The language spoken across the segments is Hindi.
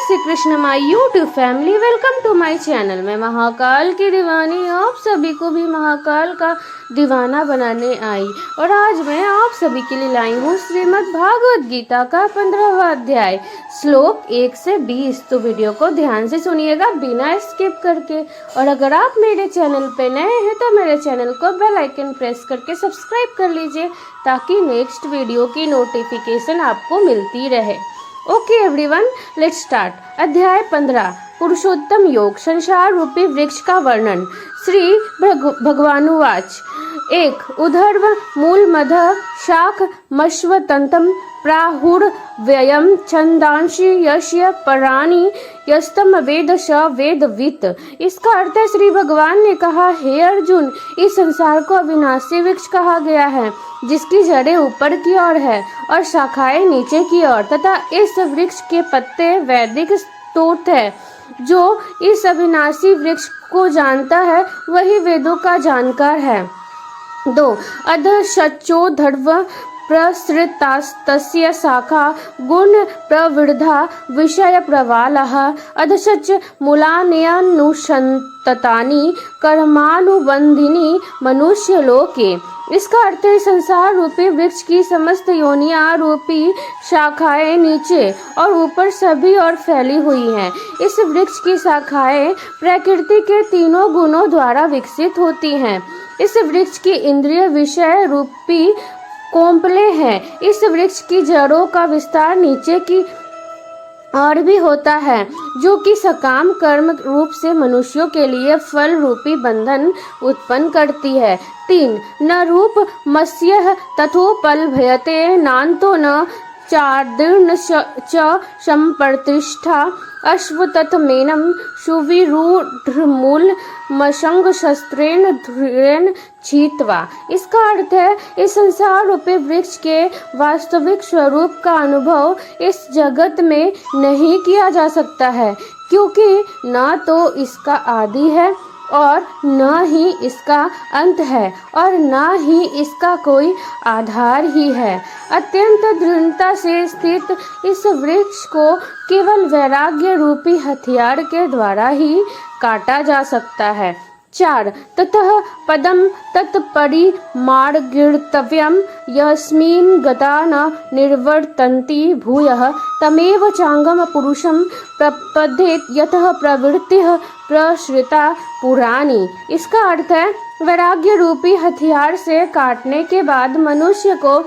Shri Krishna my YouTube family, welcome to my channel. मैं महाकाल की दीवानी आप सभी को भी महाकाल का दीवाना बनाने आई और आज मैं आप सभी के लिए लाई हूँ श्रीमद् भागवत गीता का 15वां अध्याय श्लोक 1 से 20। तो वीडियो को ध्यान से सुनिएगा बिना स्किप करके। और अगर आप मेरे चैनल पे नए हैं तो मेरे चैनल को बेल आइकन प्रेस करके सब्सक्राइब कर लीजिए ताकि नेक्स्ट वीडियो की नोटिफिकेशन आपको मिलती रहे। Okay everyone, let's start. अध्याय 15 पुरुषोत्तम योग, संसार रूपी वृक्ष का वर्णन। श्री भगवानुवाच। 1 उधर्व मूल मध शाख मश्वतंतम प्राहुर व्ययम छंदांशी यस्य पराणी यस्तम वेद स वेदवित। इसका अर्थ है, श्री भगवान ने कहा, हे अर्जुन, इस संसार को अविनाशी वृक्ष कहा गया है जिसकी जड़ें ऊपर की ओर है और शाखाएं नीचे की ओर, तथा इस वृक्ष के पत्ते वैदिक स्तोत्र है। जो इस अविनाशी वृक्ष को जानता है वही वेदों का जानकार है। 2 अधशच्चोधर्व प्रसृतास्तस्य शाखा गुण प्रवृद्धा विषय प्रवालः अधशच मूलान्यनुसंततानि कर्मानुबंधिनी मनुष्य लोके। इसका अर्थ है, संसार रूपी वृक्ष की समस्त योनियां रूपी शाखाएं नीचे और ऊपर सभी ओर फैली हुई हैं। इस वृक्ष की शाखाएं प्रकृति के तीनों गुणों द्वारा विकसित होती हैं। इस वृक्ष की इंद्रिय विषय रूपी कोंपले हैं। इस वृक्ष की जड़ों का विस्तार नीचे की और भी होता है, जो कि सकाम कर्म रूप से मनुष्यों के लिए फल रूपी बंधन उत्पन्न करती है। 3 न रूप मत्स्य तथोपल भयते नान्तो न चार्दीर्ण च संप्रतिष्ठा अश्वत्थमेनं सुविरूढ़मूल मशंग शस्त्रेण धुरेण छीत्वा। इसका अर्थ है, इस संसार रूपी वृक्ष के वास्तविक स्वरूप का अनुभव इस जगत में नहीं किया जा सकता है, क्योंकि न तो इसका आदि है और न ही इसका अंत है और न ही इसका कोई आधार ही है। अत्यंत दृढ़ता से स्थित इस वृक्ष को केवल वैराग्य रूपी हथियार के द्वारा ही काटा जा सकता है। 4 ततः पदम तत्परिमार्गितव्यं यस्मिन् गता न निर्वर्तन्ति भूयः तमेव चांगम पुरुषं प्रपद्येत यतः प्रवृत्तिः प्रसृता पुराणी। इसका अर्थ है, वैराग्य रूपी हथियार से काटने के बाद मनुष्य को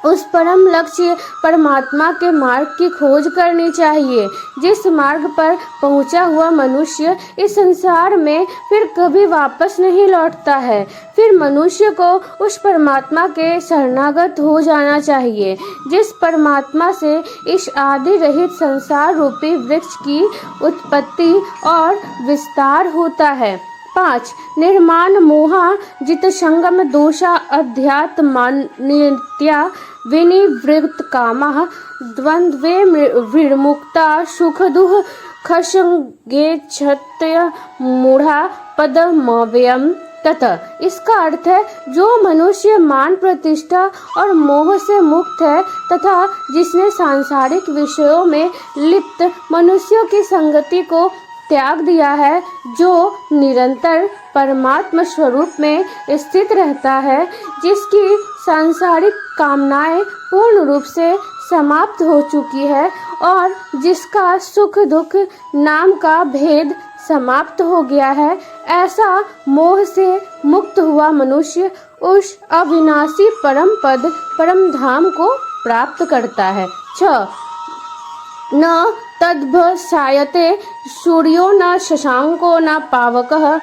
उस परम लक्ष्य परमात्मा के मार्ग की खोज करनी चाहिए। जिस मार्ग पर पहुंचा हुआ मनुष्य इस संसार में फिर कभी वापस नहीं लौटता है। फिर मनुष्य को उस परमात्मा के शरणागत हो जाना चाहिए जिस परमात्मा से इस आदि रहित संसार रूपी वृक्ष की उत्पत्ति और विस्तार होता है। 5 निर्माण मोहा जित संगम दोषा अध्यात्मान्यत्या विनिवृत्त कामः द्वंद्वे विमुक्ता सुख दुख खसंगेच्छत्य मूढ़ा पदमव्ययम् तथा। इसका अर्थ है, जो मनुष्य मान प्रतिष्ठा और मोह से मुक्त है तथा जिसने सांसारिक विषयों में लिप्त मनुष्यों की संगति को त्याग दिया है, जो निरंतर परमात्मा स्वरूप में स्थित रहता है, जिसकी सांसारिक कामनाएं पूर्ण रूप से समाप्त हो चुकी है और जिसका सुख दुख नाम का भेद समाप्त हो गया है, ऐसा मोह से मुक्त हुआ मनुष्य उस अविनाशी परम पद परम धाम को प्राप्त करता है। 6 न तद्भसायते सूर्यो न शशांको न पावकः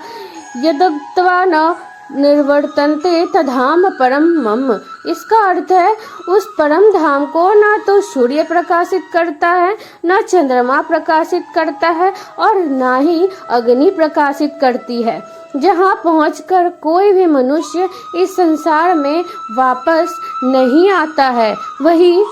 यदत्वा न निर्वर्तन्ते तधाम परम मम। इसका अर्थ है, उस परम धाम को ना तो सूर्य प्रकाशित करता है, न चंद्रमा प्रकाशित करता है और न ही अग्नि प्रकाशित करती है। जहाँ पहुंचकर कोई भी मनुष्य इस संसार में वापस नहीं आता है, वही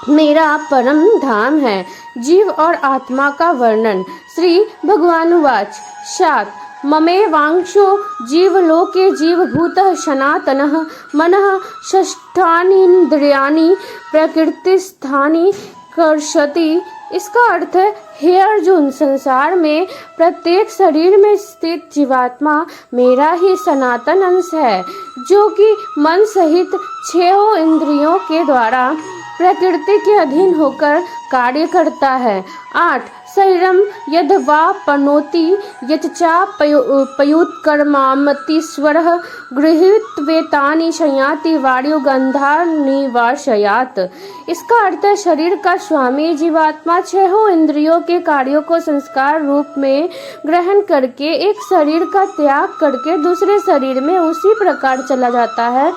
मेरा परम धाम है। जीव और आत्मा का वर्णन। श्री भगवानुवाच। 7 ममेवांशो जीवलोके जीवभूतः सनातनः मनः षष्ठानीन्द्रियाणि प्रकृतिस्थानि कर्षति इसका अर्थ है हे अर्जुन, संसार में प्रत्येक शरीर में स्थित जीवात्मा मेरा ही सनातन अंश है, जो कि मन सहित 6 इंद्रियों के द्वारा प्रकृति के अधीन होकर कार्य करता है। 8 शरीरम यद वा पनोति यच्चा पयुत्कर्मामतीश्वरः गृहीत्वेतानि शयाति वायुगंधानिवाशयात्। इसका अर्थ है शरीर का स्वामी जीवात्मा 6 इंद्रियों के कार्यों को संस्कार रूप में ग्रहण करके एक शरीर का त्याग करके दूसरे शरीर में उसी प्रकार चला जाता है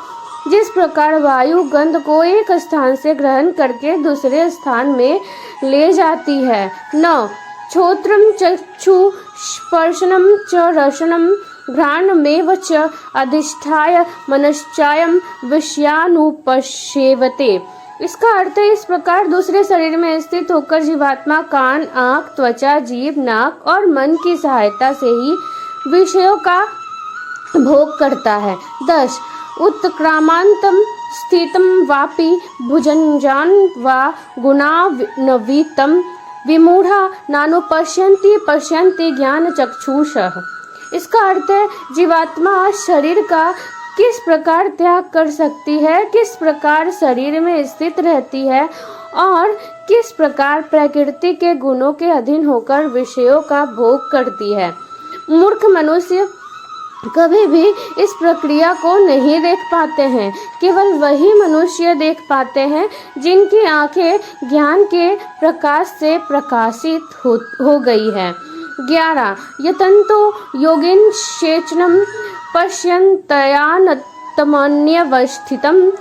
जिस प्रकार वायु गंध को एक स्थान से ग्रहण करके दूसरे स्थान में ले जाती है। 9 श्रोत्रम चक्षु स्पर्शनम च रसनम घ्राणमेव च अधिष्ठाय मनश्चायम विषयानुपसेवते। इसका अर्थ है इस प्रकार दूसरे शरीर में स्थित होकर जीवात्मा कान, आँख, त्वचा, जीभ, नाक और मन की सहायता से ही विषयों का भोग करता है। 10 उत्क्रामांतम स्थितम वापि भुजंजान वा गुणान्वितम विमूढ़ा नानुपश्यन्ति पश्यन्ति ज्ञान चक्षुषः। इसका अर्थ है जीवात्मा शरीर का किस प्रकार त्याग कर सकती है, किस प्रकार शरीर में स्थित रहती है और किस प्रकार प्रकृति के गुणों के अधीन होकर विषयों का भोग करती है। मूर्ख मनुष्य कभी भी इस प्रक्रिया को नहीं देख पाते हैं। केवल वही मनुष्य देख पाते हैं जिनकी आंखें ज्ञान के प्रकाश से प्रकाशित हो गई है। 11 यतन्तो योगिन शेचनम पश्यन्तयानतमन्यवस्थितं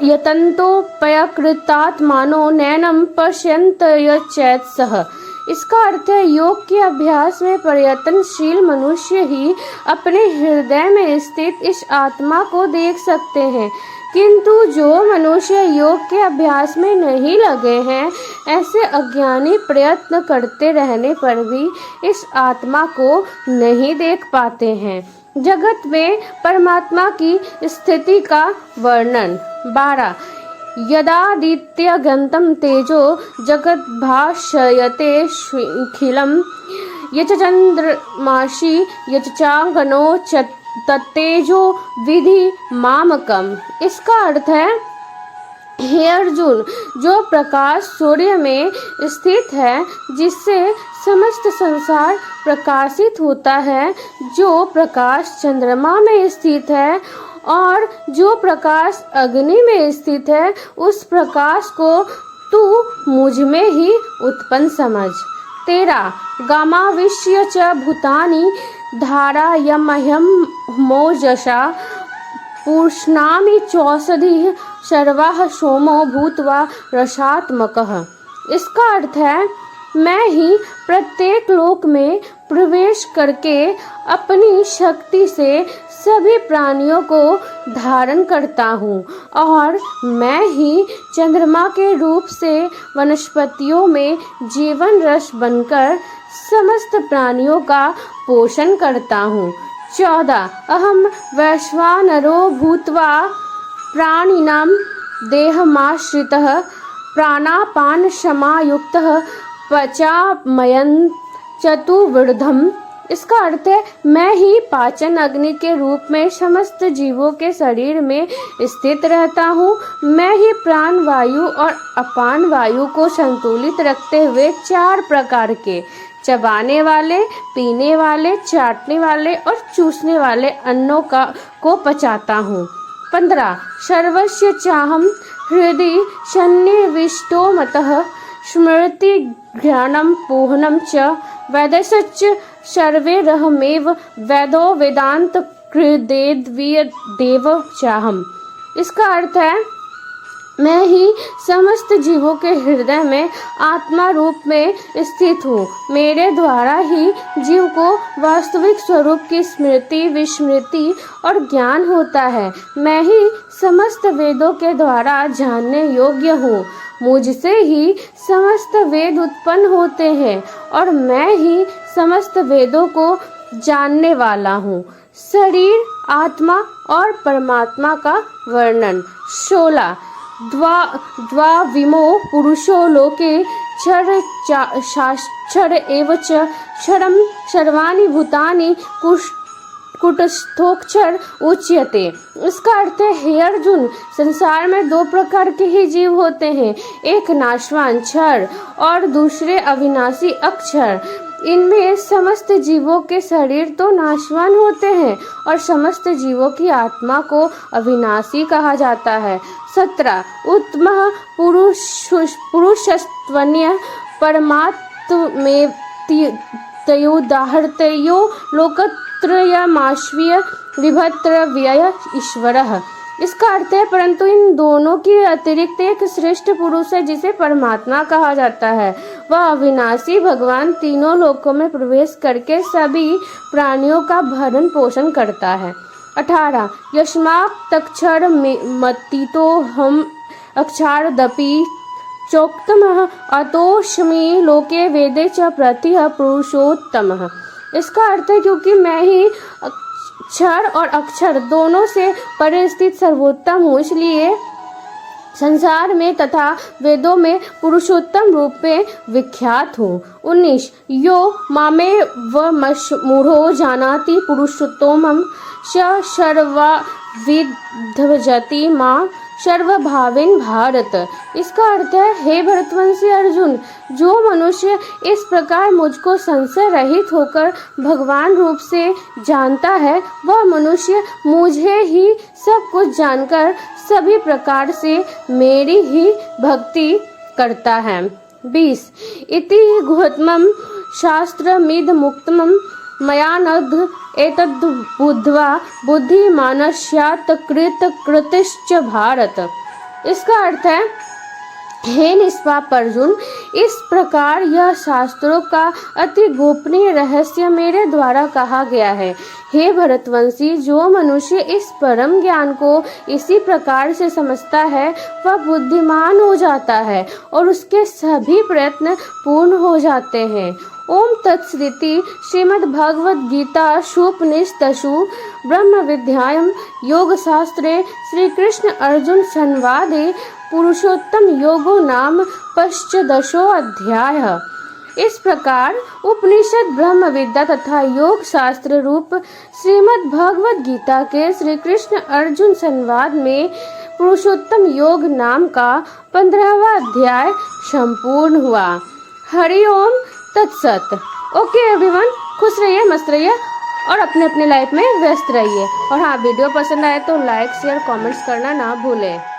यतन्तोपयकृतात्मानो नैनम पश्यन्तयचेतसः। इसका अर्थ है योग के अभ्यास में प्रयत्नशील मनुष्य ही अपने हृदय में स्थित इस आत्मा को देख सकते हैं, किंतु जो मनुष्य योग के अभ्यास में नहीं लगे हैं ऐसे अज्ञानी प्रयत्न करते रहने पर भी इस आत्मा को नहीं देख पाते हैं। जगत में परमात्मा की स्थिति का वर्णन। 12 यदादित्यगन्तं तेजो जगद्भासयते खिलं यच्चन्द्रमासि यच्चांगनो तत्तेजो विधि मामकम्। इसका अर्थ है हे अर्जुन, जो प्रकाश सूर्य में स्थित है जिससे समस्त संसार प्रकाशित होता है, जो प्रकाश चंद्रमा में स्थित है और जो प्रकाश अग्नि में स्थित है, उस प्रकाश को तू मुझ में ही उत्पन्न समझ। 13 गामाविश्य च भूतानि धारयाम्यहं मोजसा पूष्णामि चौषधिः सर्वाः सोमो भूत्वा रसात्मकः। इसका अर्थ है मैं ही प्रत्येक लोक में प्रवेश करके अपनी शक्ति से सभी प्राणियों को धारण करता हूँ और मैं ही चंद्रमा के रूप से वनस्पतियों में जीवन रस बनकर समस्त प्राणियों का पोषण करता हूँ। 14 अहम वैश्वानरो भूत्वा प्राणिनां देहमाश्रितः प्राणापान समायुक्तः पचामयन् चतुर्विधम्। इसका अर्थ है मैं ही पाचन अग्नि के रूप में समस्त जीवों के शरीर में स्थित रहता हूँ। मैं ही प्राण वायु और अपान वायु को संतुलित रखते हुए 4 प्रकार के चबाने वाले, पीने वाले, चाटने वाले और चूसने वाले अन्नों को पचाता हूँ। 15 सर्वस्य चाहम हृदि सन्निविष्टो मतः स्मृति ज्ञानम पूहनम च वैदसच्च सर्वैरहमेव वेदो वेदांत कृदेव चाहम। इसका अर्थ है मैं ही समस्त जीवों के हृदय में आत्मा रूप में स्थित हूँ। मेरे द्वारा ही जीव को वास्तविक स्वरूप की स्मृति, विस्मृति और ज्ञान होता है। मैं ही समस्त वेदों के द्वारा जानने योग्य हूँ। मुझसे ही समस्त वेद उत्पन्न होते हैं और मैं ही समस्त वेदों को जानने वाला हूँ। शरीर, आत्मा और परमात्मा का वर्णन। 16 द्वाविमो पुरुषो लोके क्षर एव च क्षरम सर्वाणि भूतानि कुटस्थोक्षर उच्यते। इसका अर्थ है, हे अर्जुन, संसार में दो प्रकार के ही जीव होते हैं, एक नाशवान क्षर और दूसरे अविनाशी अक्षर। इनमें समस्त जीवों के शरीर तो नाशवान होते हैं और समस्त जीवों की आत्मा को अविनाशी कहा जाता है। 17 उत्तम पुरुषस्त्वन्य परमात्मेव तयोदाहृतयो लोकत्रयमाश्वीय विभत्र व्यय ईश्वरः। इसका अर्थ है, परंतु इन दोनों के अतिरिक्त एक श्रेष्ठ पुरुष है जिसे परमात्मा कहा जाता है। वह अविनाशी भगवान तीनों लोकों में प्रवेश करके सभी प्राणियों का भरण पोषण करता है। 18 यस्मात्तक्षर मत्तितो हम अक्षारदपि चोक्तमः अतोऽस्मि लोके वेदे च प्रतिह पुरुषोत्तमः। इसका अर्थ है, क्योंकि मैं ही क्षर और अक्षर दोनों से परे स्थित सर्वोत्तम हूँ, इसलिए संसार में तथा वेदों में पुरुषोत्तम रूप में विख्यात हूँ। 19 यो मामेवमूढ़ो जानाति पुरुषोत्तमं स सर्वविद्भजति मां सर्वभावेन भारत। इसका अर्थ है, हे भरतवंशी अर्जुन, जो मनुष्य इस प्रकार मुझको संशय रहित होकर भगवान रूप से जानता है, वह मनुष्य मुझे ही सब कुछ जानकर सभी प्रकार से मेरी ही भक्ति करता है। 20 इति गुह्यतमं शास्त्रमिदमुक्तं मया नघ एतद् बुद्ध्वा बुद्धिमानस्यात् कृतकृतिश्च भारत। इसका अर्थ है, हे निष्पाप अर्जुन, इस प्रकार यह शास्त्रों का अति गोपनीय रहस्य मेरे द्वारा कहा गया है। हे भरतवंशी, जो मनुष्य इस परम ज्ञान को इसी प्रकार से समझता है, वह बुद्धिमान हो जाता है और उसके सभी प्रयत्न पूर्ण हो जाते हैं। ओम तत्सदिति श्रीमद्भगवद्गीतासूपनिषत्सु ब्रह्म विद्यायां योगशास्त्रे श्री कृष्ण अर्जुन संवादे पुरुषोत्तम योगो नाम 15 अध्यायः। इस प्रकार उपनिषद ब्रह्म विद्या तथा योग शास्त्र रूप श्रीमद् भगवद गीता के श्री कृष्ण अर्जुन संवाद में पुरुषोत्तम योग नाम का 15वां अध्याय संपूर्ण हुआ। हरि ओम तत्सत। ओके एवरीवन, खुश रहिए, मस्त रहिए और अपने अपने लाइफ में व्यस्त रहिए। और हाँ, वीडियो पसंद आए तो लाइक शेयर कमेंट्स करना ना भूलें।